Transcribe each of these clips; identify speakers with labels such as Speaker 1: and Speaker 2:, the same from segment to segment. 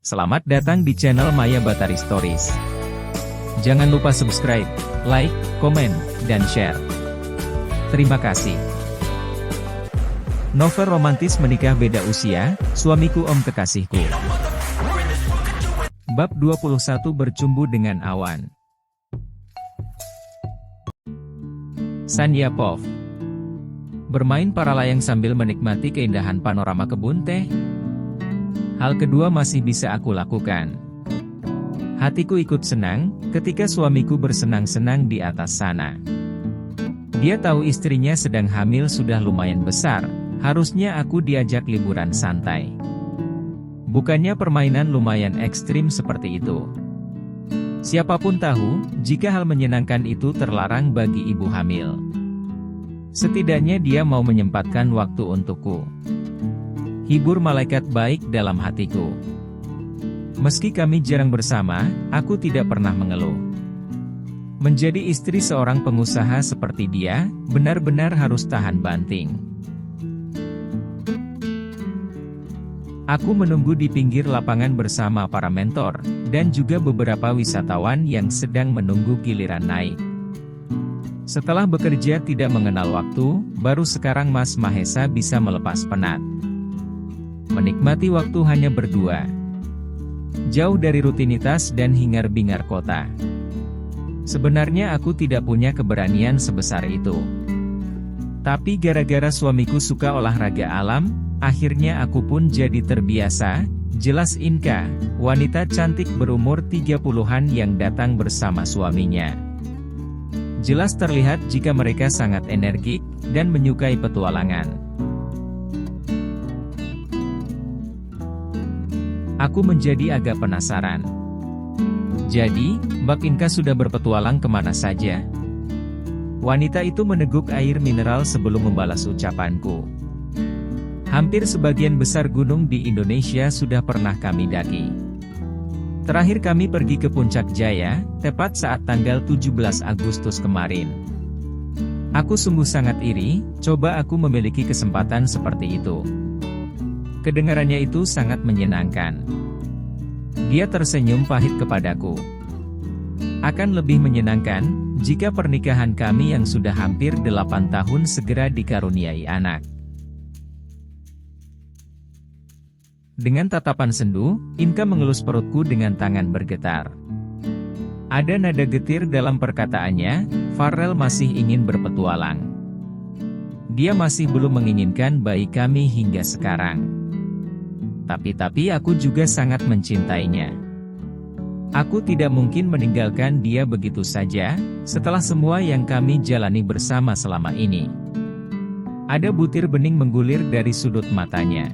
Speaker 1: Selamat datang di channel Maya Batari Stories. Jangan lupa subscribe, like, komen, dan share. Terima kasih. Novel romantis menikah beda usia, suamiku om kekasihku. Bab 21 bercumbu dengan awan. Sandyapov. Bermain para layang sambil menikmati keindahan panorama kebun teh. Hal kedua masih bisa aku lakukan. Hatiku ikut senang, ketika suamiku bersenang-senang di atas sana. Dia tahu istrinya sedang hamil sudah lumayan besar, harusnya aku diajak liburan santai. Bukannya permainan lumayan ekstrim seperti itu. Siapapun tahu, jika hal menyenangkan itu terlarang bagi ibu hamil. Setidaknya dia mau menyempatkan waktu untukku. Hibur malaikat baik dalam hatiku. Meski kami jarang bersama, aku tidak pernah mengeluh. Menjadi istri seorang pengusaha seperti dia, benar-benar harus tahan banting. Aku menunggu di pinggir lapangan bersama para mentor, dan juga beberapa wisatawan yang sedang menunggu giliran naik. Setelah bekerja tidak mengenal waktu, baru sekarang Mas Mahesa bisa melepas penat. Menikmati waktu hanya berdua. Jauh dari rutinitas dan hingar-bingar kota. Sebenarnya aku tidak punya keberanian sebesar itu. Tapi gara-gara suamiku suka olahraga alam, akhirnya aku pun jadi terbiasa. Jelas Inka, wanita cantik berumur 30-an yang datang bersama suaminya. Jelas terlihat jika mereka sangat energik, dan menyukai petualangan. Aku menjadi agak penasaran. Jadi, Mbak Inka sudah berpetualang kemana saja? Wanita itu meneguk air mineral sebelum membalas ucapanku. Hampir sebagian besar gunung di Indonesia sudah pernah kami daki. Terakhir kami pergi ke Puncak Jaya, tepat saat tanggal 17 Agustus kemarin. Aku sungguh sangat iri, coba aku memiliki kesempatan seperti itu. Kedengarannya itu sangat menyenangkan. Dia tersenyum pahit kepadaku. Akan lebih menyenangkan, jika pernikahan kami yang sudah hampir 8 tahun segera dikaruniai anak. Dengan tatapan sendu, Inka mengelus perutku dengan tangan bergetar. Ada nada getir dalam perkataannya, Farel masih ingin berpetualang. Dia masih belum menginginkan bayi kami hingga sekarang. Tapi aku juga sangat mencintainya. Aku tidak mungkin meninggalkan dia begitu saja, setelah semua yang kami jalani bersama selama ini. Ada butir bening menggulir dari sudut matanya.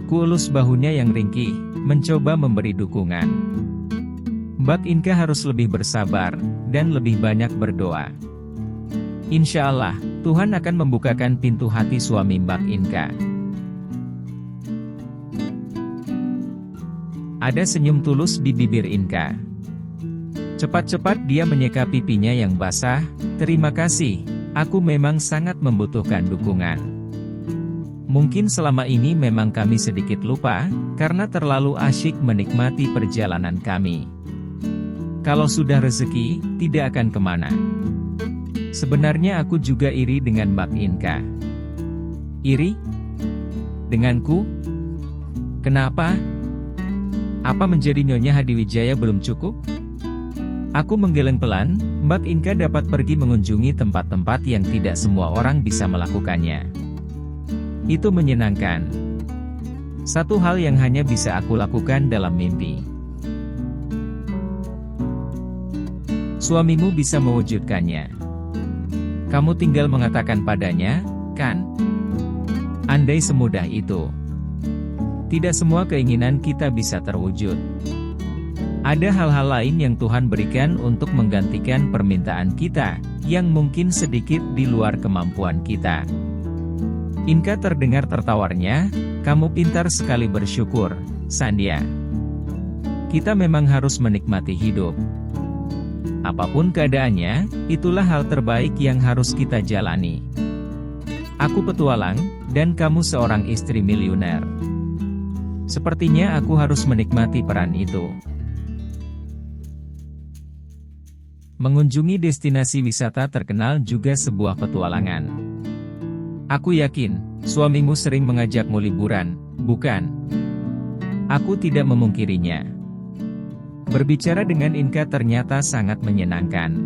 Speaker 1: Kuelus bahunya yang ringkih, mencoba memberi dukungan. Mbak Inka harus lebih bersabar, dan lebih banyak berdoa. Insya Allah, Tuhan akan membukakan pintu hati suami Mbak Inka. Ada senyum tulus di bibir Inka. Cepat-cepat dia menyeka pipinya yang basah. Terima kasih, aku memang sangat membutuhkan dukungan. Mungkin selama ini memang kami sedikit lupa, karena terlalu asyik menikmati perjalanan kami. Kalau sudah rezeki, tidak akan kemana. Sebenarnya aku juga iri dengan Mbak Inka. Iri? Denganku? Kenapa? Apa menjadi Nyonya Hadiwijaya belum cukup? Aku menggeleng pelan, Mbak Inka dapat pergi mengunjungi tempat-tempat yang tidak semua orang bisa melakukannya. Itu menyenangkan. Satu hal yang hanya bisa aku lakukan dalam mimpi. Suamimu bisa mewujudkannya. Kamu tinggal mengatakan padanya, kan? Andai semudah itu. Tidak semua keinginan kita bisa terwujud. Ada hal-hal lain yang Tuhan berikan untuk menggantikan permintaan kita, yang mungkin sedikit di luar kemampuan kita. Inka terdengar tertawarnya, kamu pintar sekali bersyukur, Sandya. Kita memang harus menikmati hidup. Apapun keadaannya, itulah hal terbaik yang harus kita jalani. Aku petualang, dan kamu seorang istri miliuner. Sepertinya aku harus menikmati peran itu. Mengunjungi destinasi wisata terkenal juga sebuah petualangan. Aku yakin, suamimu sering mengajakmu liburan, bukan? Aku tidak memungkirinya. Berbicara dengan Inka ternyata sangat menyenangkan.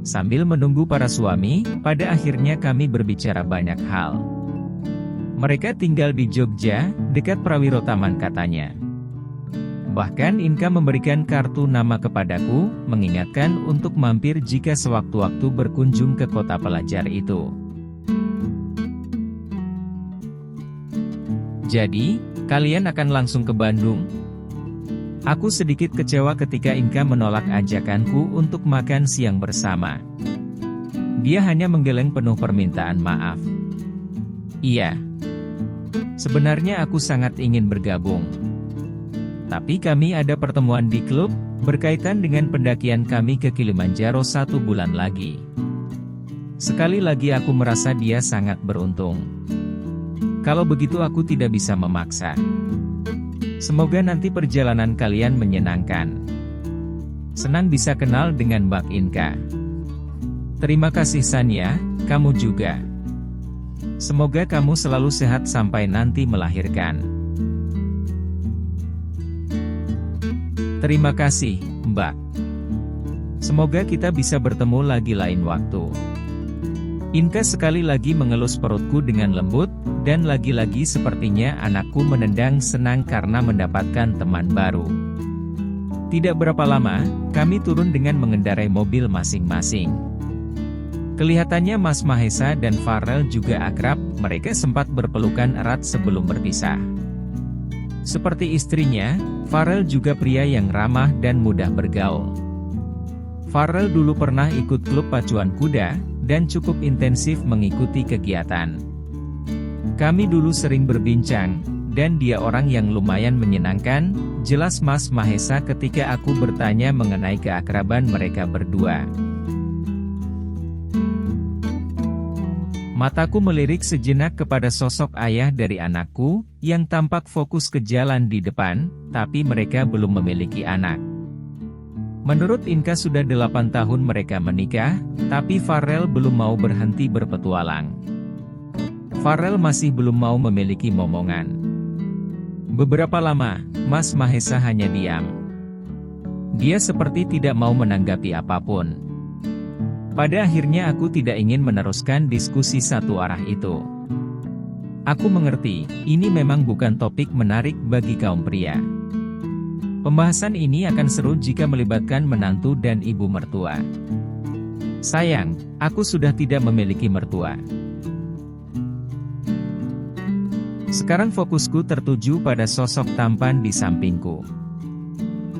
Speaker 1: Sambil menunggu para suami, pada akhirnya kami berbicara banyak hal. Mereka tinggal di Jogja, dekat Prawiro Taman katanya. Bahkan Inka memberikan kartu nama kepadaku, mengingatkan untuk mampir jika sewaktu-waktu berkunjung ke kota pelajar itu. Jadi, kalian akan langsung ke Bandung? Aku sedikit kecewa ketika Inka menolak ajakanku untuk makan siang bersama. Dia hanya menggeleng penuh permintaan maaf. Iya. Sebenarnya aku sangat ingin bergabung. Tapi kami ada pertemuan di klub, berkaitan dengan pendakian kami ke Kilimanjaro 1 bulan lagi. Sekali lagi aku merasa dia sangat beruntung. Kalau begitu aku tidak bisa memaksa. Semoga nanti perjalanan kalian menyenangkan. Senang bisa kenal dengan Mbak Inka. Terima kasih Sania, kamu juga. Semoga kamu selalu sehat sampai nanti melahirkan. Terima kasih, Mbak. Semoga kita bisa bertemu lagi lain waktu. Inka sekali lagi mengelus perutku dengan lembut, dan lagi-lagi sepertinya anakku menendang senang karena mendapatkan teman baru. Tidak berapa lama, kami turun dengan mengendarai mobil masing-masing. Kelihatannya Mas Mahesa dan Farel juga akrab, mereka sempat berpelukan erat sebelum berpisah. Seperti istrinya, Farel juga pria yang ramah dan mudah bergaul. Farel dulu pernah ikut klub pacuan kuda, dan cukup intensif mengikuti kegiatan. Kami dulu sering berbincang, dan dia orang yang lumayan menyenangkan, jelas Mas Mahesa ketika aku bertanya mengenai keakraban mereka berdua. Mataku melirik sejenak kepada sosok ayah dari anakku, yang tampak fokus ke jalan di depan, tapi mereka belum memiliki anak. Menurut Inka sudah 8 tahun mereka menikah, tapi Farel belum mau berhenti berpetualang. Farel masih belum mau memiliki momongan. Beberapa lama, Mas Mahesa hanya diam. Dia seperti tidak mau menanggapi apapun. Pada akhirnya aku tidak ingin meneruskan diskusi satu arah itu. Aku mengerti, ini memang bukan topik menarik bagi kaum pria. Pembahasan ini akan seru jika melibatkan menantu dan ibu mertua. Sayang, aku sudah tidak memiliki mertua. Sekarang fokusku tertuju pada sosok tampan di sampingku.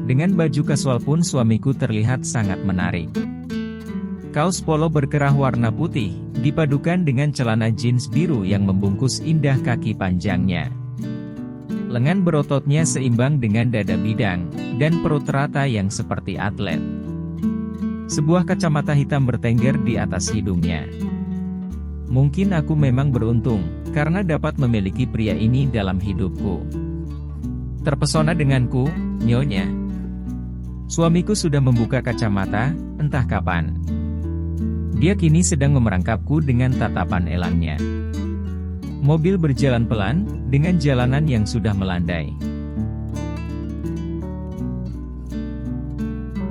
Speaker 1: Dengan baju kasual pun suamiku terlihat sangat menarik. Kaos polo berkerah warna putih, dipadukan dengan celana jeans biru yang membungkus indah kaki panjangnya. Lengan berototnya seimbang dengan dada bidang, dan perut rata yang seperti atlet. Sebuah kacamata hitam bertengger di atas hidungnya. Mungkin aku memang beruntung, karena dapat memiliki pria ini dalam hidupku. Terpesona denganku, Nyonya. Suamiku sudah membuka kacamata, entah kapan. Dia kini sedang memerangkapku dengan tatapan elangnya. Mobil berjalan pelan, dengan jalanan yang sudah melandai.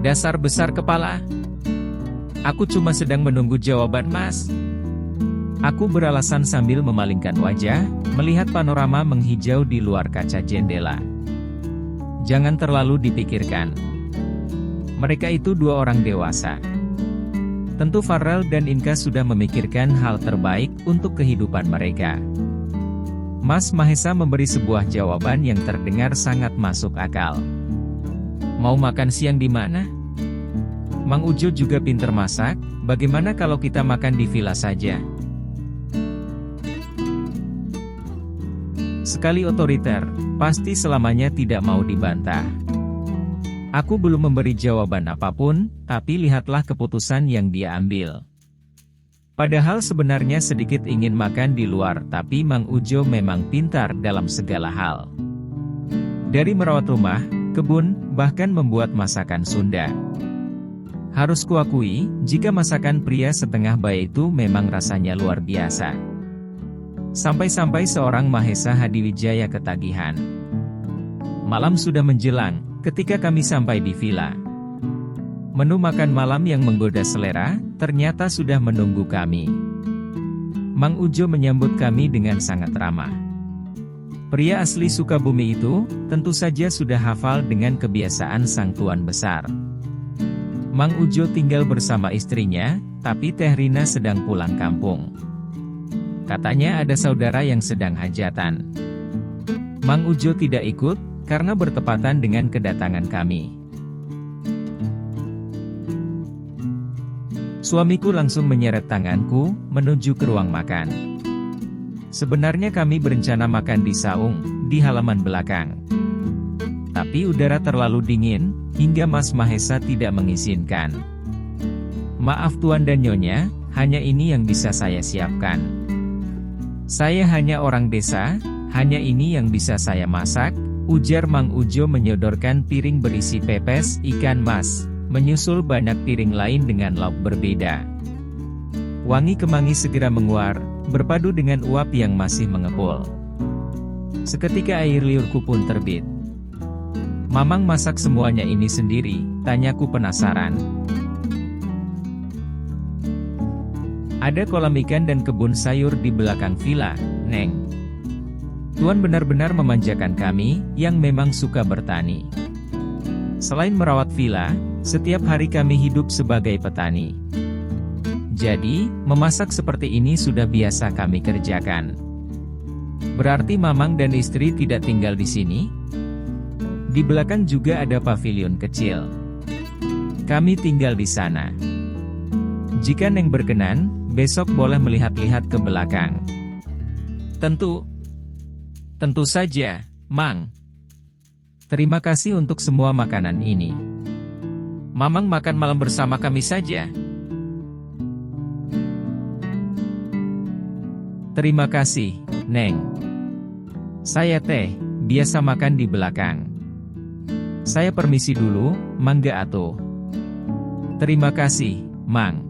Speaker 1: Dasar besar kepala. Aku cuma sedang menunggu jawaban Mas. Aku beralasan sambil memalingkan wajah, melihat panorama menghijau di luar kaca jendela. Jangan terlalu dipikirkan. Mereka itu dua orang dewasa. Tentu Farel dan Inka sudah memikirkan hal terbaik untuk kehidupan mereka. Mas Mahesa memberi sebuah jawaban yang terdengar sangat masuk akal. Mau makan siang di mana? Mang Ujo juga pinter masak, bagaimana kalau kita makan di villa saja? Sekali otoriter, pasti selamanya tidak mau dibantah. Aku belum memberi jawaban apapun, tapi lihatlah keputusan yang dia ambil. Padahal sebenarnya sedikit ingin makan di luar, tapi Mang Ujo memang pintar dalam segala hal. Dari merawat rumah, kebun, bahkan membuat masakan Sunda. Harus kuakui, jika masakan pria setengah bayi itu memang rasanya luar biasa. Sampai-sampai seorang Mahesa Hadiwijaya ketagihan. Malam sudah menjelang, ketika kami sampai di villa. Menu makan malam yang menggoda selera, ternyata sudah menunggu kami. Mang Ujo menyambut kami dengan sangat ramah. Pria asli Sukabumi itu, tentu saja sudah hafal dengan kebiasaan sang tuan besar. Mang Ujo tinggal bersama istrinya, tapi Teh Rina sedang pulang kampung. Katanya ada saudara yang sedang hajatan. Mang Ujo tidak ikut, karena bertepatan dengan kedatangan kami. Suamiku langsung menyeret tanganku, menuju ke ruang makan. Sebenarnya kami berencana makan di saung, di halaman belakang. Tapi udara terlalu dingin, hingga Mas Mahesa tidak mengizinkan. Maaf Tuan dan Nyonya, hanya ini yang bisa saya siapkan. Saya hanya orang desa, hanya ini yang bisa saya masak, ujar Mang Ujo menyodorkan piring berisi pepes ikan mas, menyusul banyak piring lain dengan lauk berbeda. Wangi kemangi segera menguar, berpadu dengan uap yang masih mengepul. Seketika air liurku pun terbit. Mamang masak semuanya ini sendiri, tanyaku penasaran. Ada kolam ikan dan kebun sayur di belakang villa, Neng. Tuan benar-benar memanjakan kami, yang memang suka bertani. Selain merawat villa, setiap hari kami hidup sebagai petani. Jadi, memasak seperti ini sudah biasa kami kerjakan. Berarti Mamang dan istri tidak tinggal di sini? Di belakang juga ada pavilion kecil. Kami tinggal di sana. Jika Neng berkenan, besok boleh melihat-lihat ke belakang. Tentu saja, Mang. Terima kasih untuk semua makanan ini. Mamang makan malam bersama kami saja. Terima kasih, Neng. Saya biasa makan di belakang. Saya permisi dulu, mangga atuh. Terima kasih, Mang.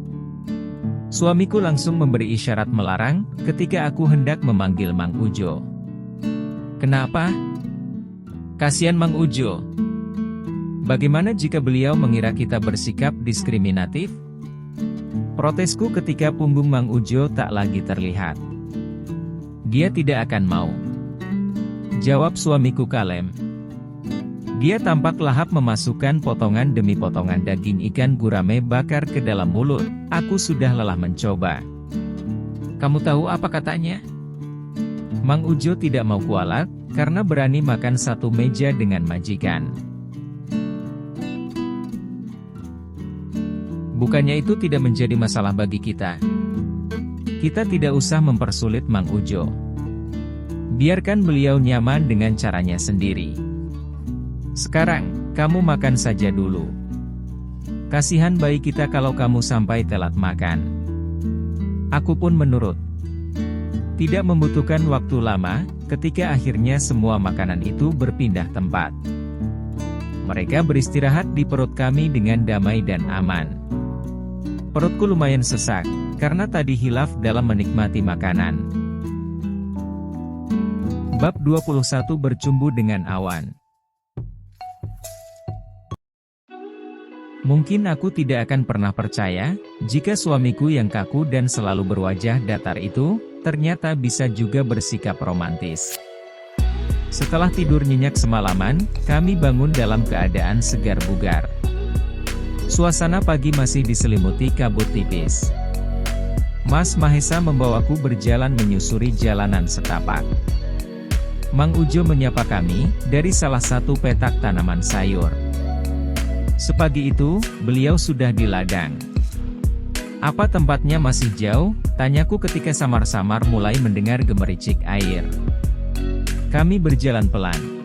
Speaker 1: Suamiku langsung memberi isyarat melarang, ketika aku hendak memanggil Mang Ujo. Kenapa? Kasihan Mang Ujo. Bagaimana jika beliau mengira kita bersikap diskriminatif? Protesku ketika punggung Mang Ujo tak lagi terlihat. Dia tidak akan mau. Jawab suamiku kalem. Dia tampak lahap memasukkan potongan demi potongan daging ikan gurame bakar ke dalam mulut. Aku sudah lelah mencoba. Kamu tahu apa katanya? Mang Ujo tidak mau kualat, karena berani makan satu meja dengan majikan. Bukannya itu tidak menjadi masalah bagi kita. Kita tidak usah mempersulit Mang Ujo. Biarkan beliau nyaman dengan caranya sendiri. Sekarang, kamu makan saja dulu. Kasihan bayi kita kalau kamu sampai telat makan. Aku pun menurut. Tidak membutuhkan waktu lama, ketika akhirnya semua makanan itu berpindah tempat. Mereka beristirahat di perut kami dengan damai dan aman. Perutku lumayan sesak, karena tadi hilaf dalam menikmati makanan. Bab 21 Bercumbu dengan Awan. Mungkin aku tidak akan pernah percaya, jika suamiku yang kaku dan selalu berwajah datar itu, ternyata bisa juga bersikap romantis. Setelah tidur nyenyak semalaman, kami bangun dalam keadaan segar bugar. Suasana pagi masih diselimuti kabut tipis. Mas Mahesa membawaku berjalan menyusuri jalanan setapak. Mang Ujo menyapa kami, dari salah satu petak tanaman sayur. Sepagi itu, beliau sudah di ladang. Apa tempatnya masih jauh? Tanyaku ketika samar-samar mulai mendengar gemericik air. Kami berjalan pelan.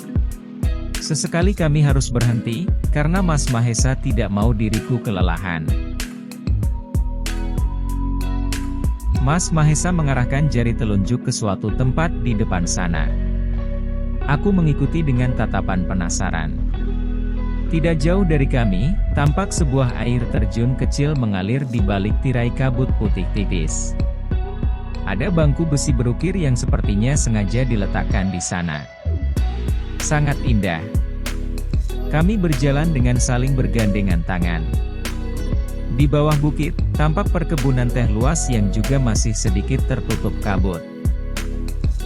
Speaker 1: Sesekali kami harus berhenti, karena Mas Mahesa tidak mau diriku kelelahan. Mas Mahesa mengarahkan jari telunjuk ke suatu tempat di depan sana. Aku mengikuti dengan tatapan penasaran. Tidak jauh dari kami, tampak sebuah air terjun kecil mengalir di balik tirai kabut putih tipis. Ada bangku besi berukir yang sepertinya sengaja diletakkan di sana. Sangat indah. Kami berjalan dengan saling bergandengan tangan. Di bawah bukit, tampak perkebunan teh luas yang juga masih sedikit tertutup kabut.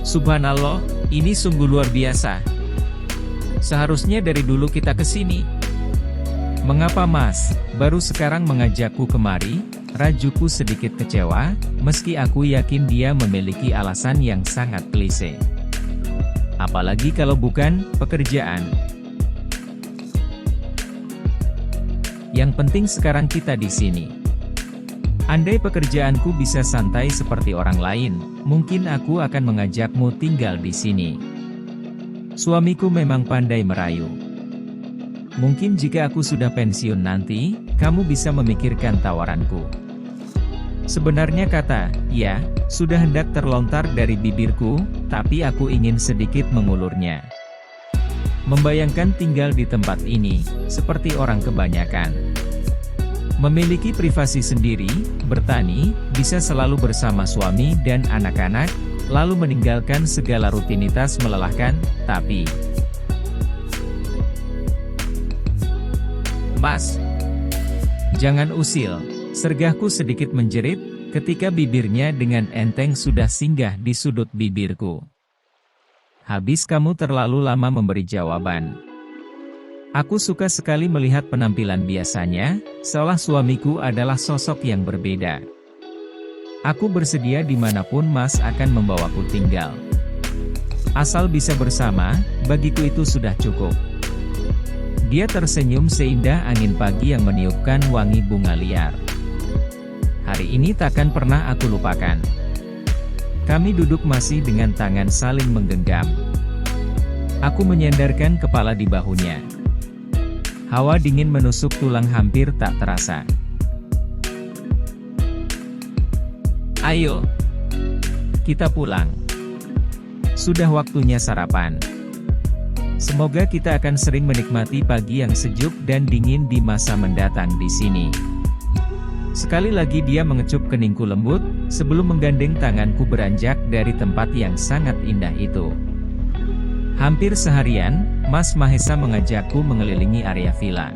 Speaker 1: Subhanallah, ini sungguh luar biasa. Seharusnya dari dulu kita ke sini. Mengapa Mas, baru sekarang mengajakku kemari? Rajuku sedikit kecewa, meski aku yakin dia memiliki alasan yang sangat klise. Apalagi kalau bukan pekerjaan. Yang penting sekarang kita di sini. Andai pekerjaanku bisa santai seperti orang lain, mungkin aku akan mengajakmu tinggal di sini. Suamiku memang pandai merayu. Mungkin jika aku sudah pensiun nanti, kamu bisa memikirkan tawaranku. Sebenarnya kata, ya, sudah hendak terlontar dari bibirku, tapi aku ingin sedikit mengulurnya. Membayangkan tinggal di tempat ini, seperti orang kebanyakan. Memiliki privasi sendiri, bertani, bisa selalu bersama suami dan anak-anak, lalu meninggalkan segala rutinitas melelahkan, tapi... Mas, jangan usil, sergahku sedikit menjerit, ketika bibirnya dengan enteng sudah singgah di sudut bibirku. Habis kamu terlalu lama memberi jawaban. Aku suka sekali melihat penampilan biasanya, seolah suamiku adalah sosok yang berbeda. Aku bersedia dimanapun Mas akan membawaku tinggal. Asal bisa bersama, bagiku itu sudah cukup. Dia tersenyum seindah angin pagi yang meniupkan wangi bunga liar. Hari ini takkan pernah aku lupakan. Kami duduk masih dengan tangan saling menggenggam. Aku menyandarkan kepala di bahunya. Hawa dingin menusuk tulang hampir tak terasa. Ayo, kita pulang. Sudah waktunya sarapan. Semoga kita akan sering menikmati pagi yang sejuk dan dingin di masa mendatang di sini. Sekali lagi dia mengecup keningku lembut, sebelum menggandeng tanganku beranjak dari tempat yang sangat indah itu. Hampir seharian, Mas Mahesa mengajakku mengelilingi area villa.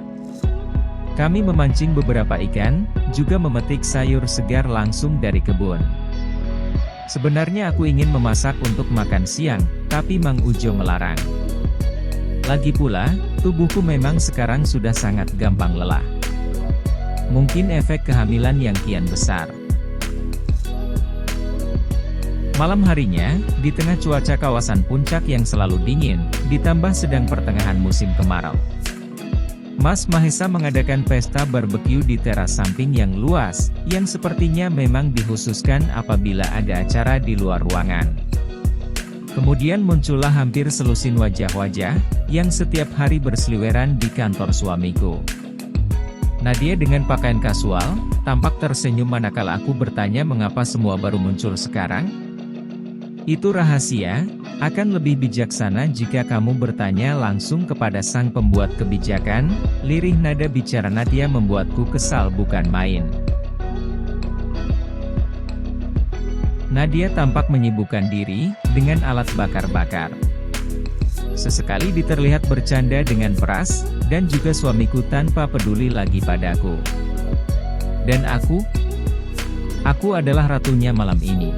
Speaker 1: Kami memancing beberapa ikan, juga memetik sayur segar langsung dari kebun. Sebenarnya aku ingin memasak untuk makan siang, tapi Mang Ujo melarang. Lagi pula, tubuhku memang sekarang sudah sangat gampang lelah. Mungkin efek kehamilan yang kian besar. Malam harinya, di tengah cuaca kawasan puncak yang selalu dingin, ditambah sedang pertengahan musim kemarau. Mas Mahesa mengadakan pesta barbeque di teras samping yang luas, yang sepertinya memang dikhususkan apabila ada acara di luar ruangan. Kemudian muncullah hampir selusin wajah-wajah, yang setiap hari berseliweran di kantor suamiku. Nadia dengan pakaian kasual, tampak tersenyum manakala aku bertanya mengapa semua baru muncul sekarang. Itu rahasia, akan lebih bijaksana jika kamu bertanya langsung kepada sang pembuat kebijakan. Lirih nada bicara Nadia membuatku kesal bukan main. Nadia tampak menyibukkan diri dengan alat bakar-bakar. Sesekali terlihat bercanda dengan peras, dan juga suamiku tanpa peduli lagi padaku. Dan aku adalah ratunya malam ini.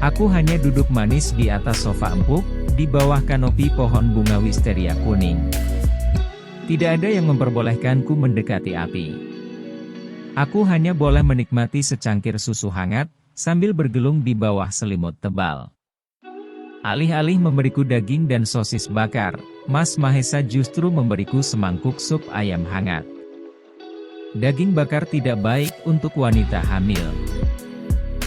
Speaker 1: Aku hanya duduk manis di atas sofa empuk, di bawah kanopi pohon bunga wisteria kuning. Tidak ada yang memperbolehkanku mendekati api. Aku hanya boleh menikmati secangkir susu hangat, sambil bergelung di bawah selimut tebal. Alih-alih memberiku daging dan sosis bakar, Mas Mahesa justru memberiku semangkuk sup ayam hangat. Daging bakar tidak baik untuk wanita hamil.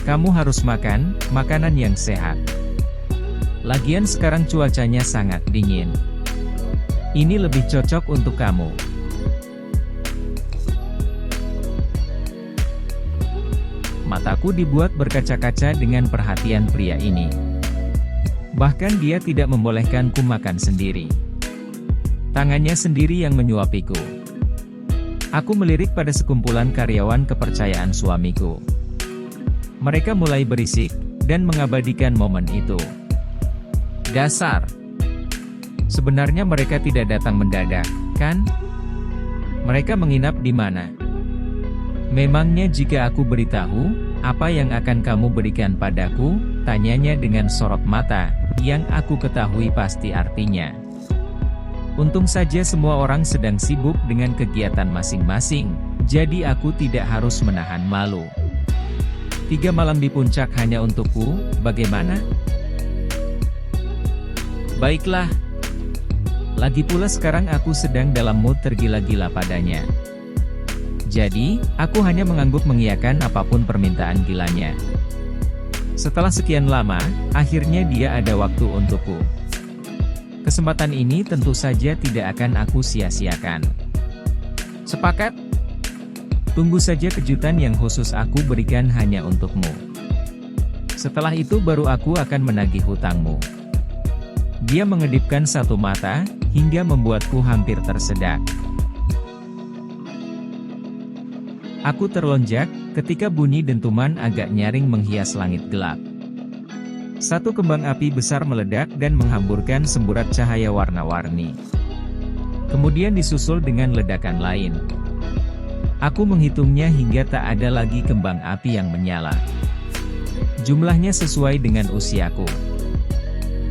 Speaker 1: Kamu harus makan makanan yang sehat. Lagian sekarang cuacanya sangat dingin. Ini lebih cocok untuk kamu. Mataku dibuat berkaca-kaca dengan perhatian pria ini. Bahkan dia tidak membolehkanku makan sendiri. Tangannya sendiri yang menyuapiku. Aku melirik pada sekumpulan karyawan kepercayaan suamiku. Mereka mulai berisik, dan mengabadikan momen itu. Dasar! Sebenarnya mereka tidak datang mendadak, kan? Mereka menginap di mana? Memangnya jika aku beritahu, apa yang akan kamu berikan padaku? Tanyanya dengan sorot mata, yang aku ketahui pasti artinya. Untung saja semua orang sedang sibuk dengan kegiatan masing-masing, jadi aku tidak harus menahan malu. 3 malam di puncak hanya untukku, bagaimana? Baiklah. Lagi pula sekarang aku sedang dalam mood tergila-gila padanya. Jadi, aku hanya mengangguk mengiyakan apapun permintaan gilanya. Setelah sekian lama, akhirnya dia ada waktu untukku. Kesempatan ini tentu saja tidak akan aku sia-siakan. Sepakat? Tunggu saja kejutan yang khusus aku berikan hanya untukmu. Setelah itu baru aku akan menagih hutangmu. Dia mengedipkan satu mata, hingga membuatku hampir tersedak. Aku terlonjak, ketika bunyi dentuman agak nyaring menghias langit gelap. Satu kembang api besar meledak dan menghamburkan semburat cahaya warna-warni. Kemudian disusul dengan ledakan lain. Aku menghitungnya hingga tak ada lagi kembang api yang menyala. Jumlahnya sesuai dengan usiaku.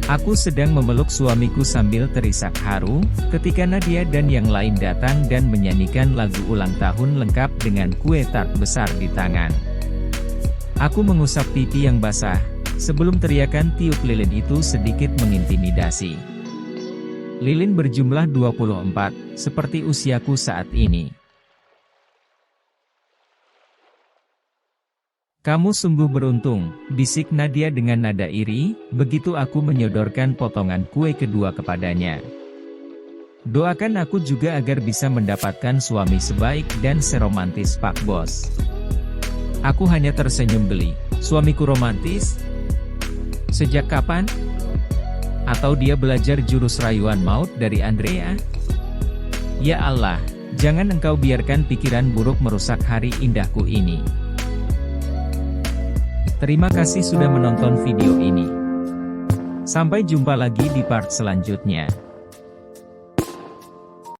Speaker 1: Aku sedang memeluk suamiku sambil terisak haru, ketika Nadia dan yang lain datang dan menyanyikan lagu ulang tahun lengkap dengan kue tart besar di tangan. Aku mengusap pipi yang basah, sebelum teriakan tiup lilin itu sedikit mengintimidasi. Lilin berjumlah 24, seperti usiaku saat ini. Kamu sungguh beruntung, bisik Nadia dengan nada iri, begitu aku menyodorkan potongan kue kedua kepadanya. Doakan aku juga agar bisa mendapatkan suami sebaik dan seromantis Pak Bos. Aku hanya tersenyum geli. Suamiku romantis? Sejak kapan? Atau dia belajar jurus rayuan maut dari Andrea? Ya Allah, jangan engkau biarkan pikiran buruk merusak hari indahku ini. Terima kasih sudah menonton video ini. Sampai jumpa lagi di part selanjutnya.